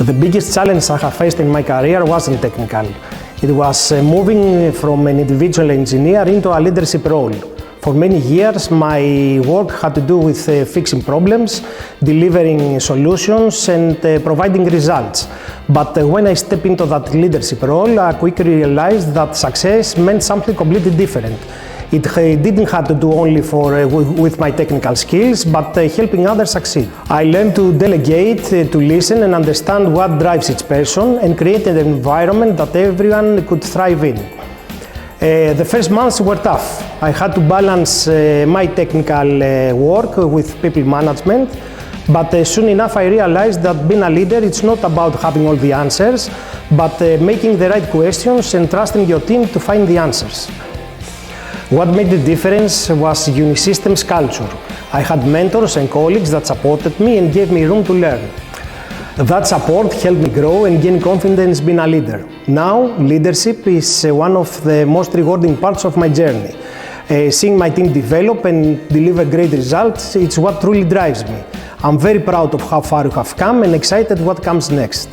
The biggest challenge I have faced in my career wasn't technical. It was moving from an individual engineer into a leadership role. For many years, my work had to do with fixing problems, delivering solutions, and providing results. But when I stepped into that leadership role, I quickly realized that success meant something completely different. It didn't have to do only with my technical skills, but helping others succeed. I learned to delegate, to listen and understand what drives each person, and create an environment that everyone could thrive in. The first months were tough. I had to balance my technical work with people management, but soon enough I realized that being a leader, it's not about having all the answers, but making the right questions and trusting your team to find the answers. What made the difference was Unisystems culture. I had mentors and colleagues that supported me and gave me room to learn. That support helped me grow and gain confidence being a leader. Now, leadership is one of the most rewarding parts of my journey. Seeing my team develop and deliver great results, it's what truly drives me. I'm very proud of how far we have come and excited what comes next.